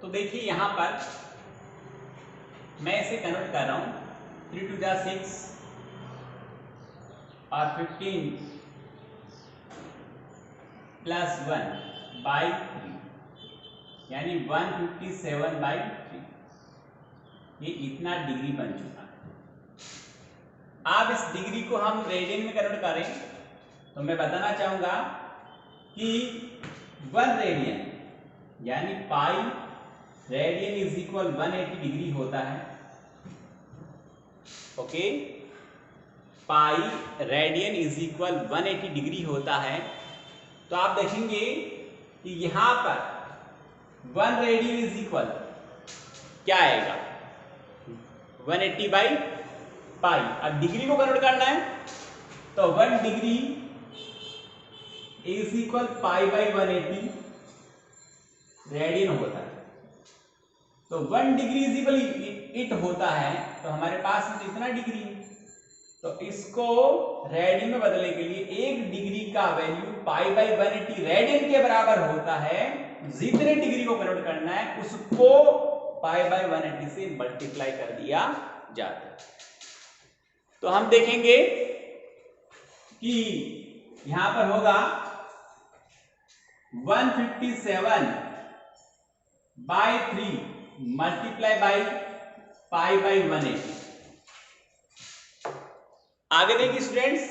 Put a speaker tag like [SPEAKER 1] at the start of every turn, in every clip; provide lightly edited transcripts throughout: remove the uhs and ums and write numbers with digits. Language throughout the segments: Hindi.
[SPEAKER 1] तो देखिए यहां पर मैं इसे कन्वर्ट कर रहा हूं 3 टू 6 और 15 प्लस 1 बाई 3 यानी 157/3। ये इतना डिग्री बन चुका है। अब इस डिग्री को हम रेडियन में कन्वर्ट करें तो मैं बताना चाहूंगा कि 1 रेडियन यानी pi radian is equal 180 degree होता है। Okay, pi radian is equal 180 degree होता है। तो आप देखेंगे कि यहां पर 1 रेडियन इज इक्वल क्या आएगा 180 बाई पाई। अब डिग्री को कन्वर्ट करना है तो 1 degree is equal pi by 180 radian होता है। तो 1 डिग्री इज इक्वल इट होता है, तो हमारे पास में इतना डिग्री। तो इसको रेडियन में बदलने के लिए 1 डिग्री का वैल्यू पाई बाई 180 रेडियन के बराबर होता है। जितने डिग्री को कन्वर्ट करना है उसको पाई बाई 180 से मल्टीप्लाई कर दिया जाता है। तो हम देखेंगे कि यहां पर होगा 157/3 मल्टीप्लाई बाई पाई बाई 180। आगे देखिए स्टूडेंट्स,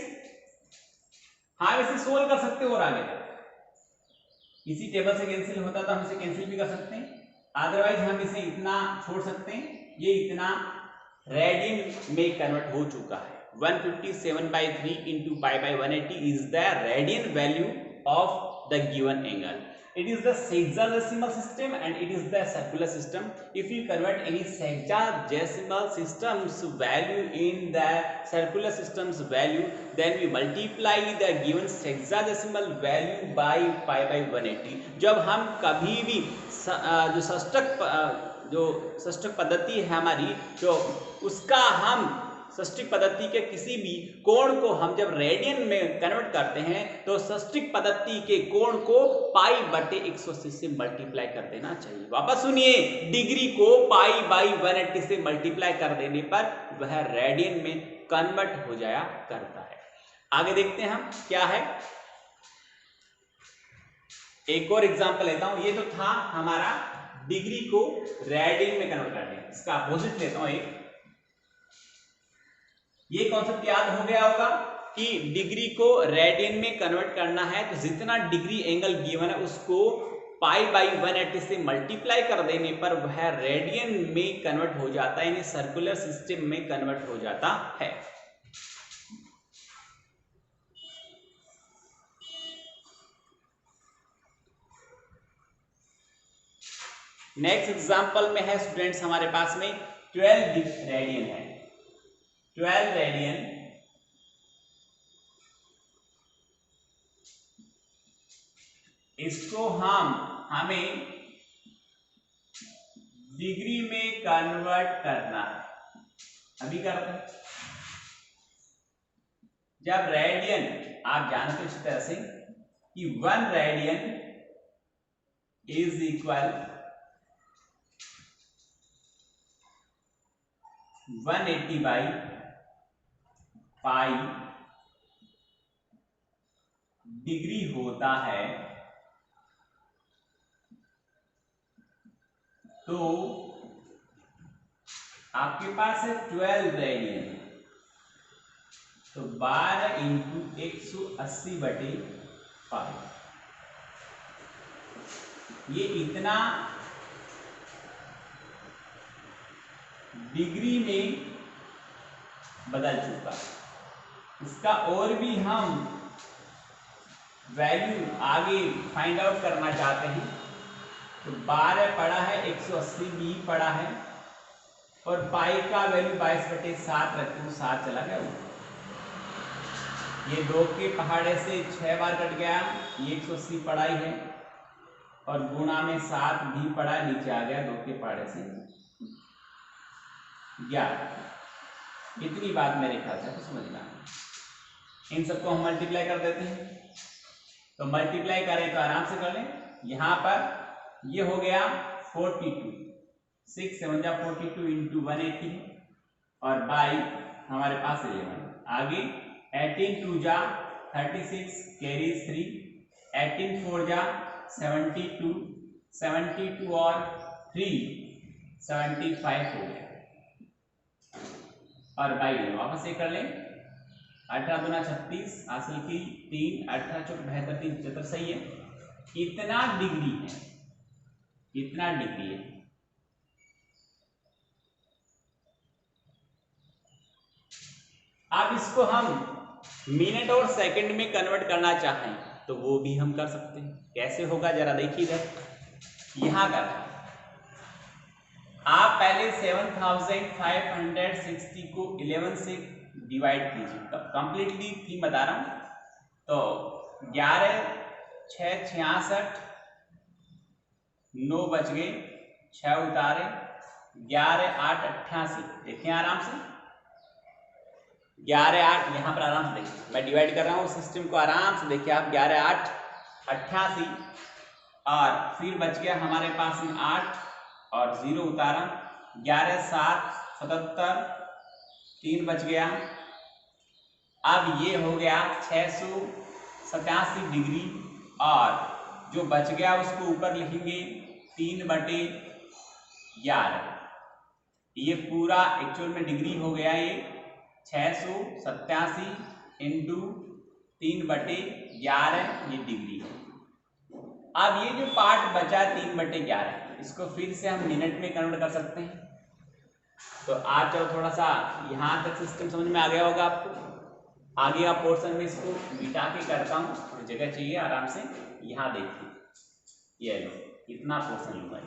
[SPEAKER 1] हम इसे सोल्व कर सकते हो और आगे इसी टेबल से कैंसिल होता तो हम इसे कैंसिल भी कर सकते हैं, अदरवाइज हम इसे इतना छोड़ सकते हैं। ये इतना रेडियन में कन्वर्ट हो चुका है। 157/3 into pi by 180 is the radian value of the given angle. It is the sexagesimal system and it is the circular system. If you convert any sexagesimal system's value in the circular system's value, then we multiply the given sexagesimal value by pi by 180. जब हम कभी भी जो षष्ठक पद्धति है हमारी, जो उसका हम षष्ठिक पद्धति के किसी भी कोण को हम जब रेडियन में कन्वर्ट करते हैं तो षष्ठिक पद्धति के कोण को पाई बटे 180 से मल्टीप्लाई कर देना चाहिए। वापस सुनिए, डिग्री को पाई बाई 180 से मल्टीप्लाई कर देने पर वह रेडियन में कन्वर्ट हो जाया करता है। आगे देखते हैं हम क्या है। एक और एग्जांपल लेता हूं। ये तो था हमारा डिग्री को रेडियन में कन्वर्ट करने, इसका अपोजिट लेता हूं एक। ये कॉन्सेप्ट याद हो गया होगा कि डिग्री को रेडियन में कन्वर्ट करना है तो जितना डिग्री एंगल गिवन है उसको पाई बाई 180 से मल्टीप्लाई कर देने पर वह रेडियन में कन्वर्ट हो जाता है, यानी सर्कुलर सिस्टम में कन्वर्ट हो जाता है। नेक्स्ट एग्जांपल में है स्टूडेंट्स हमारे पास में 12 रेडियन है। 12 रेडियन इसको हमें डिग्री में कन्वर्ट करना है। अभी करते हैं। जब रेडियन आप जानते हो इस तरह से कि 1 radian is equal 180 by pi degree होता है, तो आपके पास है 12 रेडियन, तो 12 इंटू 180 बटे पाई। ये इतना डिग्री में बदल चुका है। इसका और भी हम वैल्यू आगे फाइंड आउट करना चाहते हैं तो 12 पड़ा है, 180 भी पड़ा है और पाई का वैल्यू 22/7 रखते हूँ, 7 चला गया। ये 2 के पहाड़े से 6 बार कट गया, ये 180 पड़ा ही है और गुणा में 7 भी पड़ा, नीचे आ गया 2 के पहाड़े से 11। इतनी बात मेरे ख्याल से समझना। इन सबको हम मल्टीप्लाई कर देते हैं, तो मल्टीप्लाई करें तो आराम से कर लें। यहां पर ये हो गया 42, 6 7 जा 42 इंटू 180 और बाई हमारे पास 11 आगे 18 2 जा 36 कैरीज 3, 18 4 जा 72, 72 और 3 75 हो गया और बाई वापस से कर लें 18 दूना 36 हासिल की 3 18 चौक 72 3 75 सही है। कितना डिग्री है, कितना डिग्री है? अब इसको हम मिनट और सेकंड में कन्वर्ट करना चाहें तो वो भी हम कर सकते हैं। कैसे होगा जरा देखिए इधर, यहां कर आप पहले 7560 को 11 से डिवाइड कीजिए, कंप्लीटली थी बता रहा हूं। तो 11 6 66, 9 बच गए, 6 उतारे, 11 8 88। देखिए आराम से 11 8 यहाँ पर आराम से देखिए, मैं डिवाइड कर रहा हूँ सिस्टम को, आराम से देखिए आप 11 8 88 और फिर बच गया हमारे पास में 8 और 0 उतारा, 11 7 77, 3 बच गया। अब ये हो गया 687 डिग्री और जो बच गया उसको ऊपर लिखेंगे 3/11। ये पूरा एक्चुअल में डिग्री हो गया, ये 687 इंटू 3/11 ये डिग्री है। अब ये जो पार्ट बचा 3/11 इसको फिर से हम मिनट में कन्वर्ट कर सकते हैं। तो आज चलो थोड़ा सा यहाँ तक सिस्टम समझ में आ गया होगा आपको। आगे का पोर्शन में इसको मिटा के करता हूँ, थोड़ी जगह चाहिए आराम से। यहाँ देखिए ये लो इतना पोर्शन लूंगा,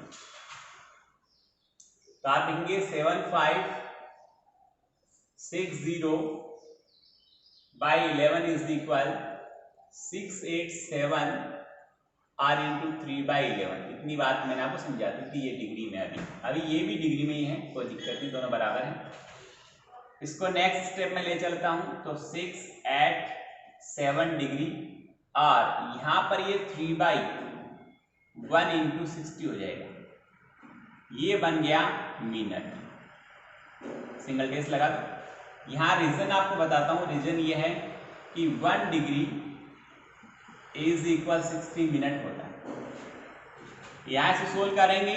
[SPEAKER 1] तो आप लिखेंगे 7560 by 11 is equal 687 r into 3/11। इतनी बात मैंने आपको समझाती थी, ये डिग्री में अभी ये भी डिग्री में ही है, कोई दिक्कत नहीं, दोनों बराबर हैं। इसको नेक्स्ट स्टेप में ले चलता हूं, तो 687 डिग्री और यहां पर ये 3/1 इंटू 60 हो जाएगा, ये बन गया मिनट। सिंगल टेस्ट लगा दो। यहां रीजन आपको बताता हूं, रीजन ये है कि 1 डिग्री इज इक्वल 60 मिनट होता है। यहां से सोल्व करेंगे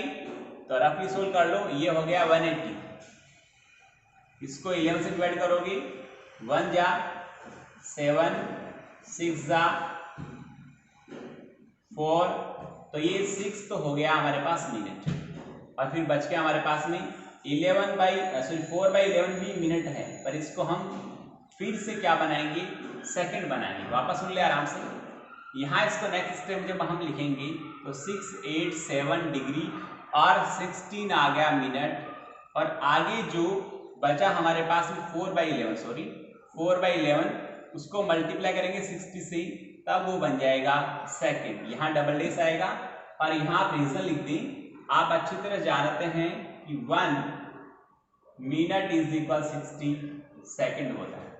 [SPEAKER 1] तो रफली सोल्व कर लो, ये हो गया 180। इसको 11 से डिवाइड करोगे, 1 जा 7, 6 जा 4, तो ये 6 तो हो गया हमारे पास मिनट और फिर बच के हमारे पास में 4/11 भी मिनट है, पर इसको हम फिर से क्या बनाएंगे, सेकंड बनाएंगे। वापस सुन ले आराम से। यहाँ इसको नेक्स्ट स्टेप जब हम लिखेंगे तो 687 डिग्री और 16 आ गया मिनट और आगे जो बचा हमारे पास में 4/11 उसको मल्टीप्लाई करेंगे 60 से, तब वो बन जाएगा सेकंड। यहाँ डबल डेस आएगा और यहाँ आप रीजन लिख दें। आप अच्छी तरह जानते हैं कि 1 मिनट इज इक्वल 60 सेकंड होता है।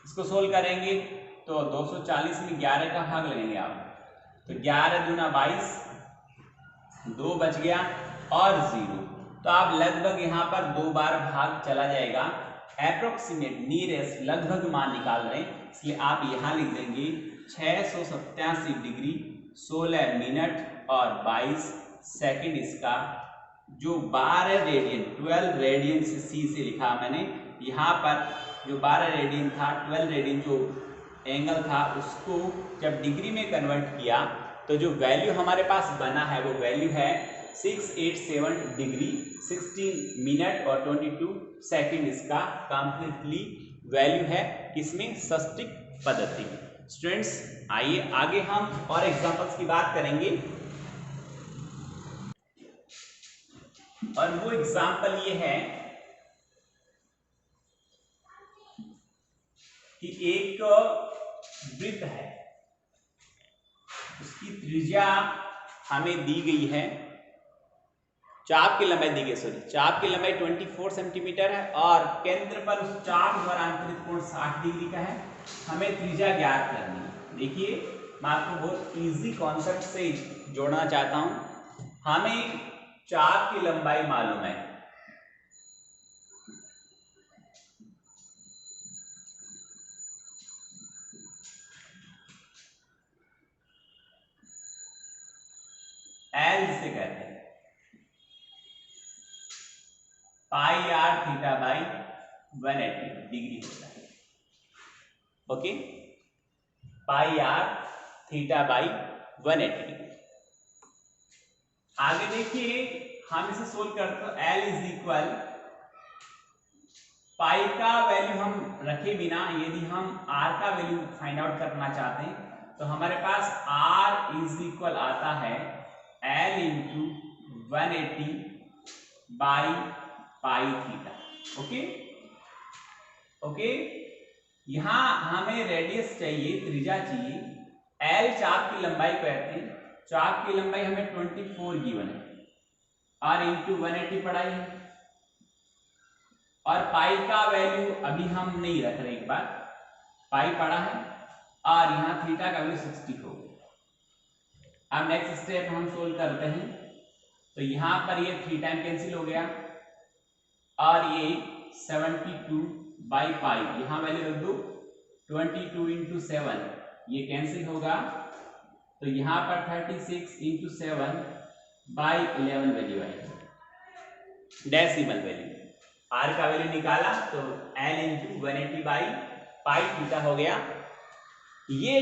[SPEAKER 1] इसको सोल्व करेंगे तो 240 में 11 का भाग लगेंगे आप, तो 11 दूना 22, 2 बच गया और 0, तो आप लगभग यहाँ पर 2 बार भाग चला जाएगा। अप्रोक्सीमेट नियरेस्ट लगभग मान निकाल रहे हैं, इसलिए आप यहाँ लिख देंगे 687 डिग्री 16 मिनट और 22 सेकंड। इसका जो 12 रेडियन 12 रेडियन से सी से लिखा मैंने, यहाँ पर जो 12 रेडियन था, 12 रेडियन जो एंगल था, उसको जब डिग्री में कन्वर्ट किया तो जो वैल्यू हमारे पास बना है वो वैल्यू है 687 डिग्री 16 मिनट और 22 सेकंड। इसका कंप्लीटली वैल्यू है किसमें, षष्टिक पद्धति में। स्टूडेंट्स आइए आगे हम और एग्जांपल्स की बात करेंगे, और वो एग्जांपल ये है कि एक वृत्त है, उसकी त्रिज्या हमें दी गई है, चाप की लंबाई दी गई, चाप की लंबाई 24 सेंटीमीटर है और केंद्र पर उस चाप द्वारा अंतरित कोण 60 डिग्री का है। हमें त्रिज्या ज्ञात करनी है। देखिए मैं आपको बहुत इजी कॉन्सेप्ट से जोड़ना चाहता हूं। हमें चाप की लंबाई मालूम है, एल जिसे कहते हैं, pi R theta by 180 degree होता है। Okay, pi R theta by 180 degree. आगे देखिए, हम इसे सोल्व करते तो एल इज इक्वल, पाई का वैल्यू हम रखे बिना यदि हम आर का वैल्यू फाइंड आउट करना चाहते हैं तो हमारे पास आर इज इक्वल आता है L into 180 by pi theta. Okay okay, यहां हमें रेडियस चाहिए, त्रिज्या चाहिए, एल चाप की लंबाई कहते हैं, चाप की लंबाई हमें 24 गिवन है, आर इंटू 180 पढ़ाई है, और पाई का वैल्यू अभी हम नहीं रख रहे, एक बार पाई पढ़ा है, और यहाँ थीटा का वैल्यू 60 हो गया। अब नेक्स्ट स्टेप हम सोल्व करते हैं, तो यहाँ पर ये 3 टाइम कैंसिल हो गया, और ये 72 बाई पाई, यहाँ वैल्यू रख दो, 22 इंटू 7 ये कैंसिल होगा, तो यहाँ पर 36 इंटू 7 बाई 11 वैल्यू आएगी, डेसिमल वैल्यू। आर का वैल्यू निकाला तो L into 180 by pi theta हो गया। ये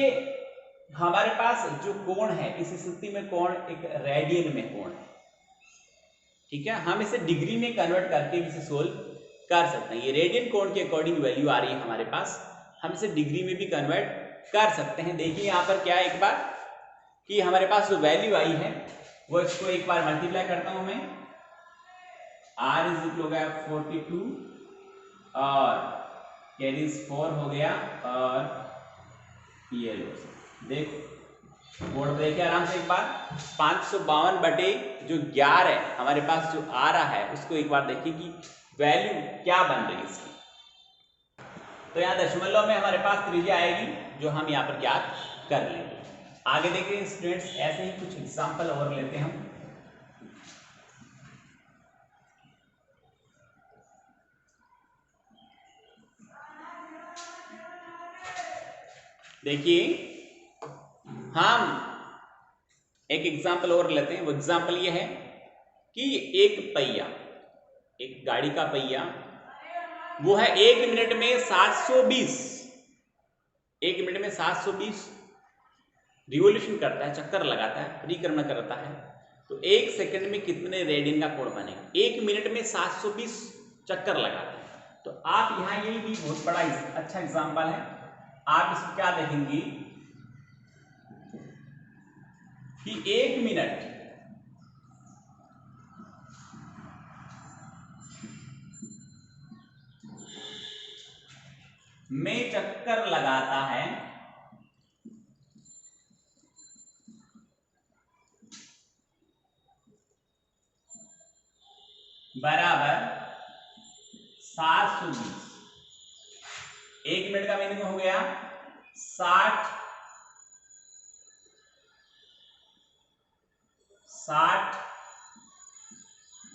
[SPEAKER 1] हमारे पास जो कोण है, इस स्थिति में कोण एक रेडियन में कोण है, ठीक है, हम इसे डिग्री में कन्वर्ट करके इसे सोल्व कर सकते हैं। ये रेडियन कोण के अकॉर्डिंग वैल्यू आ रही है हमारे पास, हम इसे डिग्री में भी कन्वर्ट कर सकते हैं। देखिए यहाँ पर क्या है, एक बार कि हमारे पास जो वैल्यू आई है वो इसको एक बार मल्टीप्लाई करता हूं मैं, आर इज इक्वल हो गया 42 और कैरीज 4 हो गया, और ये लो देखो बोर्ड पे देखिए आराम से एक बार, 552 बटे जो 11 है हमारे पास जो आ रहा है उसको एक बार देखिए कि वैल्यू क्या बन रही है इसकी। तो यहाँ दशमलव में हमारे पास त्रिज्या आएगी जो हम यहाँ पर ज्ञात कर लेंगे। आगे देखिए स्टूडेंट्स, ऐसे ही कुछ एग्जांपल और लेते हैं हम। देखिए हम एक एग्जांपल और लेते हैं, वो एग्जांपल ये है कि एक पहिया, एक गाड़ी का पहिया, वो है 1 मिनट में 720, 1 मिनट में 720 रिवोल्यूशन करता है, चक्कर लगाता है, परिक्रमा करता है, तो 1 सेकंड में कितने रेडियन का कोण बनेगा? 1 मिनट में 720 चक्कर लगाता है। तो आप यहाँ ये भी बहुत बड़ा अच्छा एग्जांपल है, आप इसको क्या देखेंगे कि 1 मिनट में चक्कर लगाता है बराबर 720। 1 मिनट का मीनिंग हो गया 60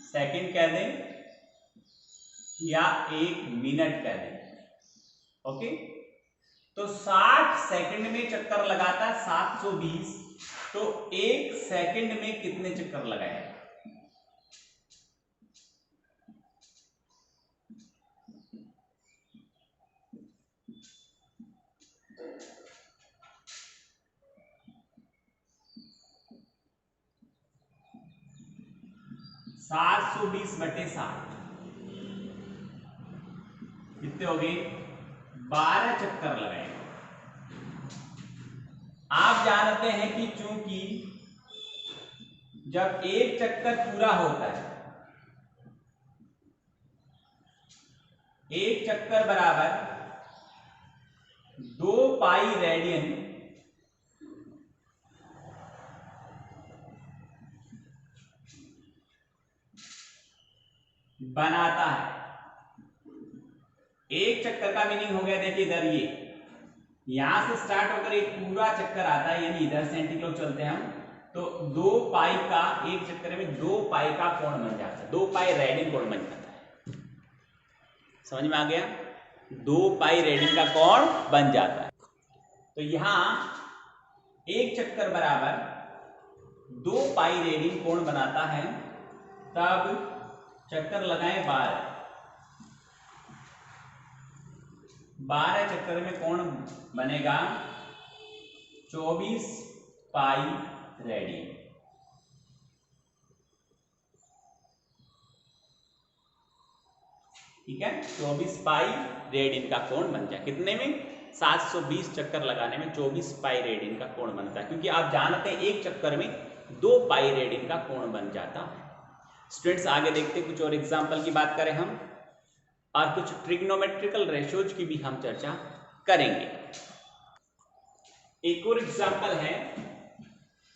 [SPEAKER 1] सेकंड कह दें या 1 मिनट कह दें। ओके, तो 60 सेकंड में चक्कर लगाता है 720, तो 1 सेकंड में कितने चक्कर लगाएगा? सात 720 बटे 60 कितने हो गए? 12 चक्कर लगाएगा। आप जानते हैं कि चूंकि जब एक चक्कर पूरा होता है, एक चक्कर बराबर 2 पाई रेडियन बनाता है। एक चक्कर का मीनिंग हो गया, देखिए इधर ये यहां से स्टार्ट होकर एक पूरा चक्कर आता है, यानी इधर से एंटी क्लॉक चलते हैं हम, तो 2 पाई का एक चक्कर में 2 पाई का कोण बन जाता है, 2 पाई रेडियन कोण बन जाता है। समझ में आ गया? 2 पाई रेडियन का कोण बन जाता है। तो यहां एक चक्कर बराबर 2 पाई रेडियन कोण बनाता है। तब चक्कर लगाएं 12 चक्कर में कोण बनेगा 24 पाई रेडियन। ठीक है, 24 पाई रेडियन का कोण बन जाए। कितने में? 720 चक्कर लगाने में 24 पाई रेडियन का कोण बनता है, क्योंकि आप जानते हैं एक चक्कर में 2 पाई रेडियन का कोण बन जाता है। स्टूडेंट्स आगे देखते हैं, कुछ और एग्जांपल की बात करें हम, और कुछ ट्रिग्नोमेट्रिकल रेशियोज की भी हम चर्चा करेंगे। एक और एग्जांपल है,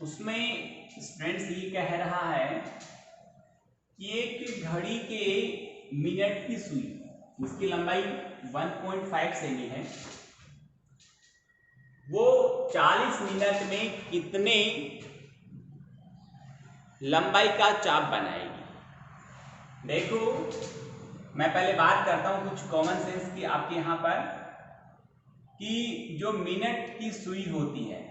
[SPEAKER 1] उसमें स्टूडेंट्स ये कह रहा है कि एक घड़ी के मिनट की सुई, जिसकी लंबाई 1.5 सेमी है, वो 40 मिनट में कितने लंबाई का चाप बनाएगी। देखो, मैं पहले बात करता हूं कुछ कॉमन सेंस की आपके यहां पर, कि जो मिनट की सुई होती है,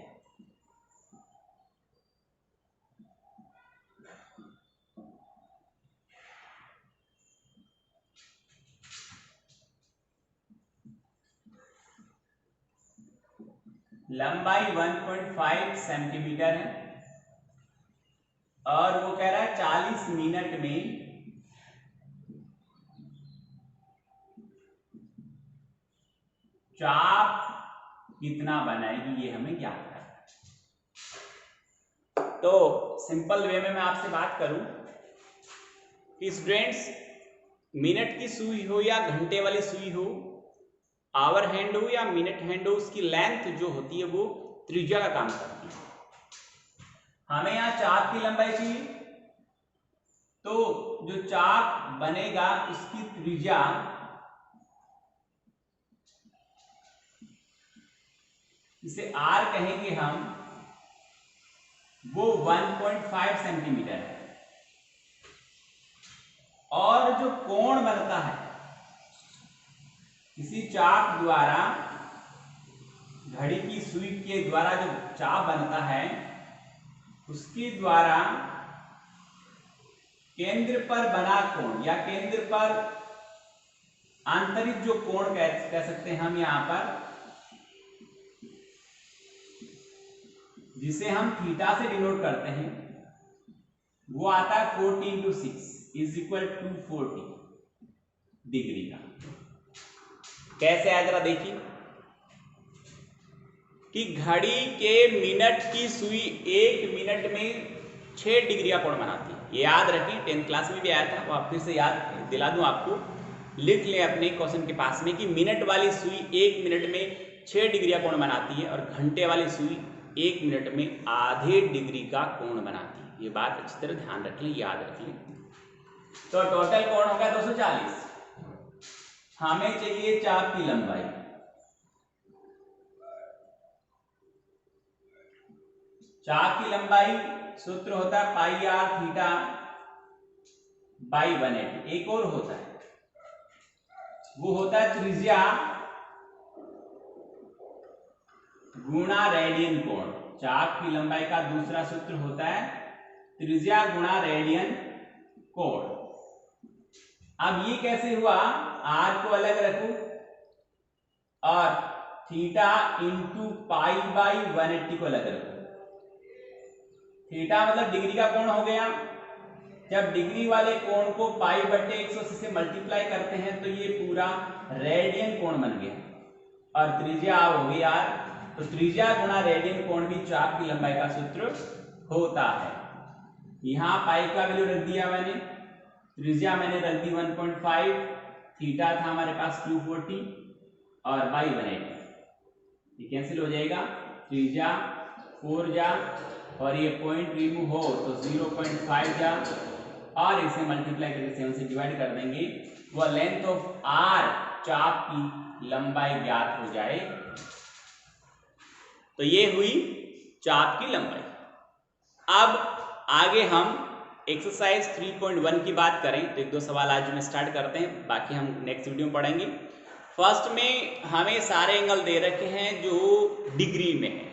[SPEAKER 1] लंबाई 1.5 सेंटीमीटर है, और वो कह रहा है 40 मिनट में चाप कितना बनाएगी, ये हमें ज्ञात करना है। तो सिंपल वे में मैं आपसे बात करूं कि स्टूडेंट्स, मिनट की सुई हो या घंटे वाली सुई हो, आवर हैंड हो या मिनट हैंड हो, उसकी लेंथ जो होती है वो त्रिज्या का काम करती है। हमें यहां चाप की लंबाई चाहिए, तो जो चाप बनेगा उसकी त्रिज्या इसे r कहेंगे हम, वो 1.5 सेंटीमीटर है। और जो कोण बनता है इसी चाप द्वारा, घड़ी की सुई के द्वारा जो चाप बनता है, उसके द्वारा केंद्र पर बना कोण या केंद्र पर आंतरिक जो कोण कह सकते हैं हम यहां पर, जिसे हम थीटा से डिनोट करते हैं, वो आता है 40 × 6 = 240 डिग्री का। कैसे आया जरा देखिए, कि घड़ी के मिनट की सुई 1 मिनट में 6 डिग्री का कोण बनाती है। ये याद रखें, 10th क्लास में भी आया था, वो आप फिर से याद दिला दूं आपको, लिख लें अपने क्वेश्चन के पास में, कि मिनट वाली सुई 1 मिनट में 6 डिग्री का कोण बनाती है, और घंटे वाली सुई 1 मिनट में आधे डिग्री का कोण बनाती है। ये बात अच्छी तरह ध्यान रख लें, याद रख लें। तो टोटल कोण होगा 240। हमें चाहिए चाप की लंबाई। चाप की लंबाई सूत्र होता है πr थीटा बाई 180। एक और होता है, वो होता है त्रिज्या गुणा रेडियन कोण। चाप की लंबाई का दूसरा सूत्र होता है त्रिज्या गुणा रेडियन कोण। अब ये कैसे हुआ, r को अलग रखो और थीटा इंटू पाई बाई 180 को अलग रखो। थीटा मतलब डिग्री का कोण हो गया। जब डिग्री वाले कोण को पाई बट्टे 180 से मल्टीप्लाई करते हैं तो ये पूरा रेडियन कोण बन गया, और त्रिज्या हो गई r, तो त्रिज्या गुणा रेडियन कोण भी चाप की लंबाई का सूत्र होता है। यहां पाई का वैल्यू रख दिया मैंने, त्रिज्या मैंने रख दी 1.5, थीटा था हमारे पास 240 और बाई 180, ये कैंसिल हो जाएगा, त्रिज्या 4 जा और ये पॉइंट रिमूव हो तो 0.5 जा, और इसे मल्टीप्लाई करके 7 से डिवाइड कर देंगे, वह लेंथ ऑफ r चाप की लंबाई ज्ञात हो जाए। तो ये हुई चाप की लंबाई। अब आगे हम एक्सरसाइज 3.1 की बात करें तो एक दो सवाल आज में स्टार्ट करते हैं, बाकी हम नेक्स्ट वीडियो में पढ़ेंगे। फर्स्ट में हमें सारे एंगल दे रखे हैं जो डिग्री में है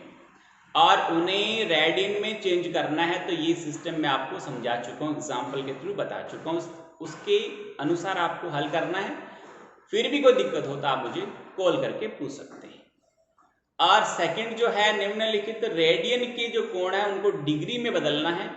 [SPEAKER 1] और उन्हें रेडियन में चेंज करना है, तो ये सिस्टम मैं आपको समझा चुका हूँ, एग्जाम्पल के थ्रू बता चुका हूँ। उसके अनुसार आपको हल करना है। फिर भी कोई दिक्कत हो तो आप मुझे कॉल करके पूछ सकते हैं। और सेकंड जो है निम्नलिखित रेडियन के जो कोण है उनको डिग्री में बदलना है,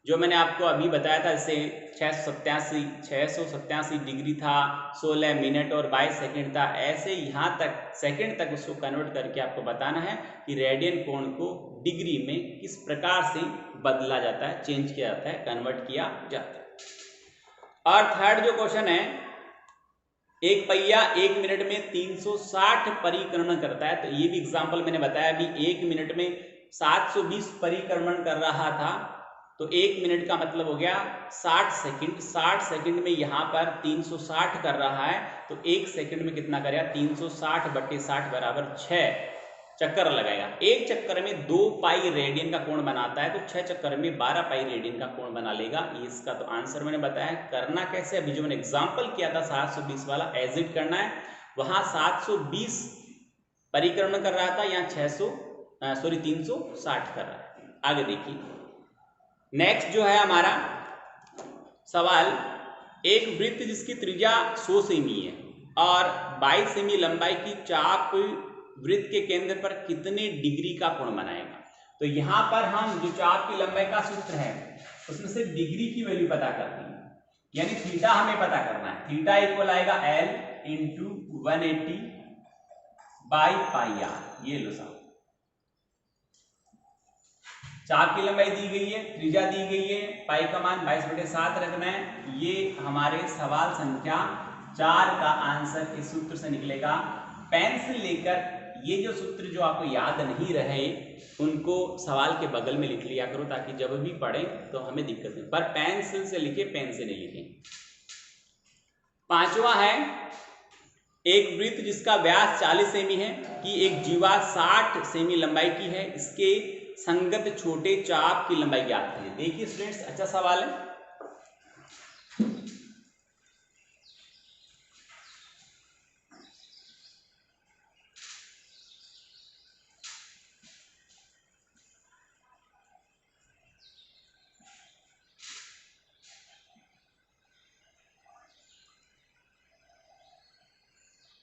[SPEAKER 1] जो मैंने आपको अभी बताया था। जैसे 687 डिग्री था, 16 मिनट और 22 सेकंड था, ऐसे यहाँ तक सेकंड तक उसको कन्वर्ट करके आपको बताना है कि रेडियन कोण को डिग्री में किस प्रकार से बदला जाता है, चेंज किया जाता है, कन्वर्ट किया जाता है। और थर्ड जो क्वेश्चन है, एक पहिया 1 मिनट में 360 परिक्रमण करता है, तो ये भी एग्जाम्पल मैंने बताया अभी। 1 मिनट में 720 परिक्रमण कर रहा था, तो 1 मिनट का मतलब हो गया 60 सेकंड। 60 सेकंड में यहाँ पर 360 कर रहा है, तो 1 सेकंड में कितना करेगा? 360 बटे 60 बराबर 6 चक्कर लगाएगा। एक चक्कर में 2 पाई रेडियन का कोण बनाता है, तो 6 चक्कर में 12 पाई रेडियन का कोण बना लेगा। ये इसका तो आंसर मैंने बताया। करना कैसे? अभी जो मैंने एग्जाम्पल किया था 720 वाला, एज इट करना है। वहां 720 परिक्रमण कर रहा था, यहाँ 360 कर रहा है। आगे देखिए, नेक्स्ट जो है हमारा सवाल, एक वृत्त जिसकी त्रिज्या 100 सेमी है और 22 सेमी लंबाई की चाप वृत्त के केंद्र पर कितने डिग्री का कोण बनाएगा? तो यहां पर हम जो चाप की लंबाई का सूत्र है उसमें से डिग्री की वैल्यू पता करनी है, यानी थीटा हमें पता करना है। थीटा इक्वल आएगा L into 180 by pi R. ये लो साहब, चाप की लंबाई दी गई है, त्रिज्या दी गई है, पाई का मान 22/7 रखना है। ये हमारे सवाल संख्या 4 का आंसर इस सूत्र से निकलेगा। पेंसिल लेकर ये जो सूत्र जो आपको याद नहीं रहे उनको सवाल के बगल में लिख लिया करो, ताकि जब भी पढ़े तो हमें दिक्कत नहीं। पर पेंसिल से लिखे, पेन से नहीं लिखे। पांचवा है, एक वृत्त जिसका व्यास 40 सेमी है कि एक जीवा 60 सेमी लंबाई की है, इसके संगत छोटे चाप की लंबाई ज्ञात कीजिए। देखिए स्टूडेंट्स, अच्छा सवाल है।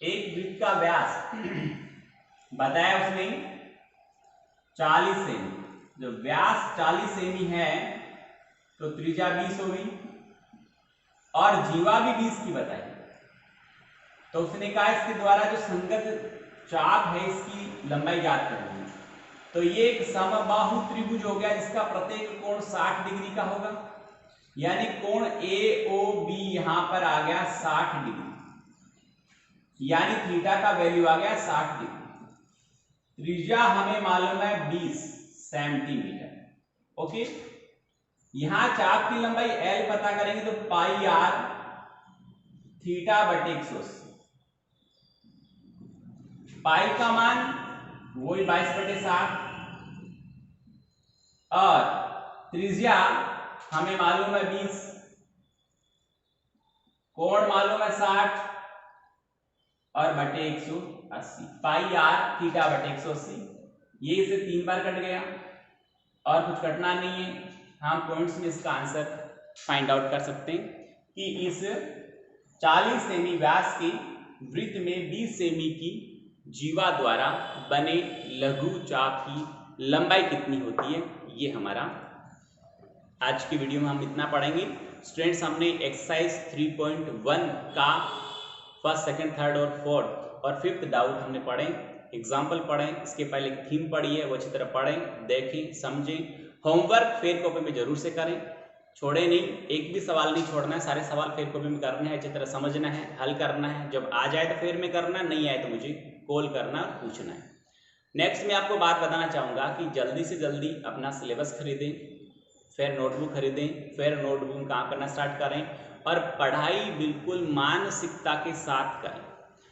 [SPEAKER 1] एक वृत्त का व्यास बताया उसने 40 सेमी। जो व्यास 40 सेमी है तो त्रिज्या 20 होगी और जीवा भी 20 की बताई। तो उसने कहा इसके द्वारा जो संगत चाप है इसकी लंबाई ज्ञात करनी है। तो ये एक समबाहु त्रिभुज हो गया जिसका प्रत्येक कोण 60 डिग्री का होगा, यानी कोण AOB यहां पर आ गया 60 डिग्री, यानी थीटा का वैल्यू आ गया 60 डिग्री। त्रिज्या हमें मालूम है 20 सेंटीमीटर। ओके, यहां चाप की लंबाई L पता करेंगे तो पाई आर थीटा बटे 180। पाई का मान वही 22/7 और त्रिज्या हमें मालूम है 20, कोण मालूम है 60 और बटे 180। पाई आर थीटा बटे 180। ये इसे 3 बार कट गया और कुछ कटना नहीं है। हम पॉइंट्स में इसका आंसर फाइंड आउट कर सकते हैं कि इस 40 सेमी व्यास के वृत्त में 20 सेमी की जीवा द्वारा बने लघु चाप की लंबाई कितनी होती है। ये हमारा आज की वीडियो में हम इतना पढ़ेंगे। स्टूडेंट्स, हमने एक्सरसाइज 3.1 का फर्स्ट, सेकंड, थर्ड और फोर्थ और फिफ्थ डाउट हमने पढ़े, एग्जाम्पल पढ़े। इसके पहले थीम पढ़ी है, वो अच्छी तरह पढ़ें, देखें, समझें। होमवर्क फेयर कॉपी में जरूर से करें, छोड़े नहीं। एक भी सवाल नहीं छोड़ना है, सारे सवाल फेयर कॉपी में करने हैं, अच्छी तरह समझना है, हल करना है। जब आ जाए तो फेयर में करना, नहीं आए तो मुझे कॉल करना, पूछना है। नेक्स्ट मैं आपको बात बताना चाहूँगा कि जल्दी से जल्दी अपना सिलेबस खरीदें, फिर नोटबुक खरीदें, फिर नोटबुक में काम करना स्टार्ट करें और पढ़ाई बिल्कुल मानसिकता के साथ करें।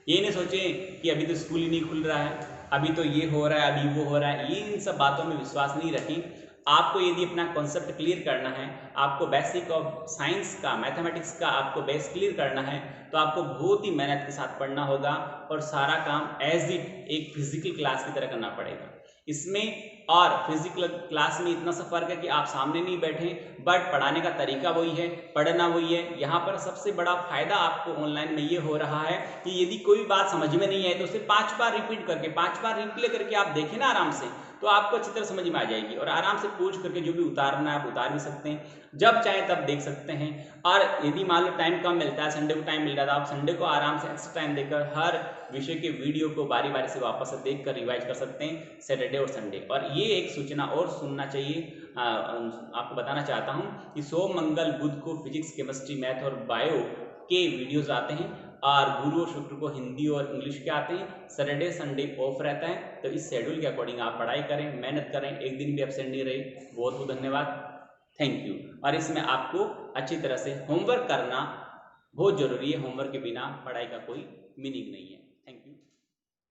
[SPEAKER 1] ये नहीं सोचें कि अभी तो स्कूल ही नहीं खुल रहा है, अभी तो ये हो रहा है, अभी वो हो रहा है। ये इन सब बातों में विश्वास नहीं रखें। आपको यदि अपना कॉन्सेप्ट क्लियर करना है, आपको बेसिक ऑफ साइंस का, मैथमेटिक्स का आपको बेस क्लियर करना है, तो आपको बहुत ही मेहनत के साथ पढ़ना होगा और सारा काम एज इट एक फिजिकल क्लास की तरह करना पड़ेगा। इसमें और फिजिकल क्लास में इतना सा फर्क है कि आप सामने नहीं बैठे, बट पढ़ाने का तरीका वही है, पढ़ना वही है। यहाँ पर सबसे बड़ा फायदा आपको ऑनलाइन में ये हो रहा है कि यदि कोई बात समझ में नहीं आए तो उसे 5 बार रिपीट करके, 5 बार रिप्ले करके आप देखें ना आराम से, तो आपको अच्छी तरह समझ में आ जाएगी और आराम से पूछ करके जो भी उतारना है आप उतार भी सकते हैं, जब चाहे तब देख सकते हैं। और यदि मान लो टाइम कम मिलता है, संडे को टाइम मिल रहा था, आप संडे को आराम से एक्स्ट्रा टाइम देकर हर विषय के वीडियो को बारी बारी से वापस से देख कर रिवाइज कर सकते हैं सैटरडे और संडे। और ये एक सूचना और सुनना चाहिए, आपको बताना चाहता हूँ कि सोम, मंगल, बुध को फिजिक्स, केमिस्ट्री, मैथ और बायो के वीडियोस आते हैं और गुरु और शुक्र को हिंदी और इंग्लिश के आते हैं। सैटरडे संडे ऑफ रहता है, तो इस शेड्यूल के अकॉर्डिंग आप पढ़ाई करें, मेहनत करें, एक दिन भी एब्सेंट नहीं रहे। बहुत बहुत धन्यवाद, थैंक यू। और इसमें आपको अच्छी तरह से होमवर्क करना बहुत जरूरी है, होमवर्क के बिना पढ़ाई का कोई मीनिंग नहीं है।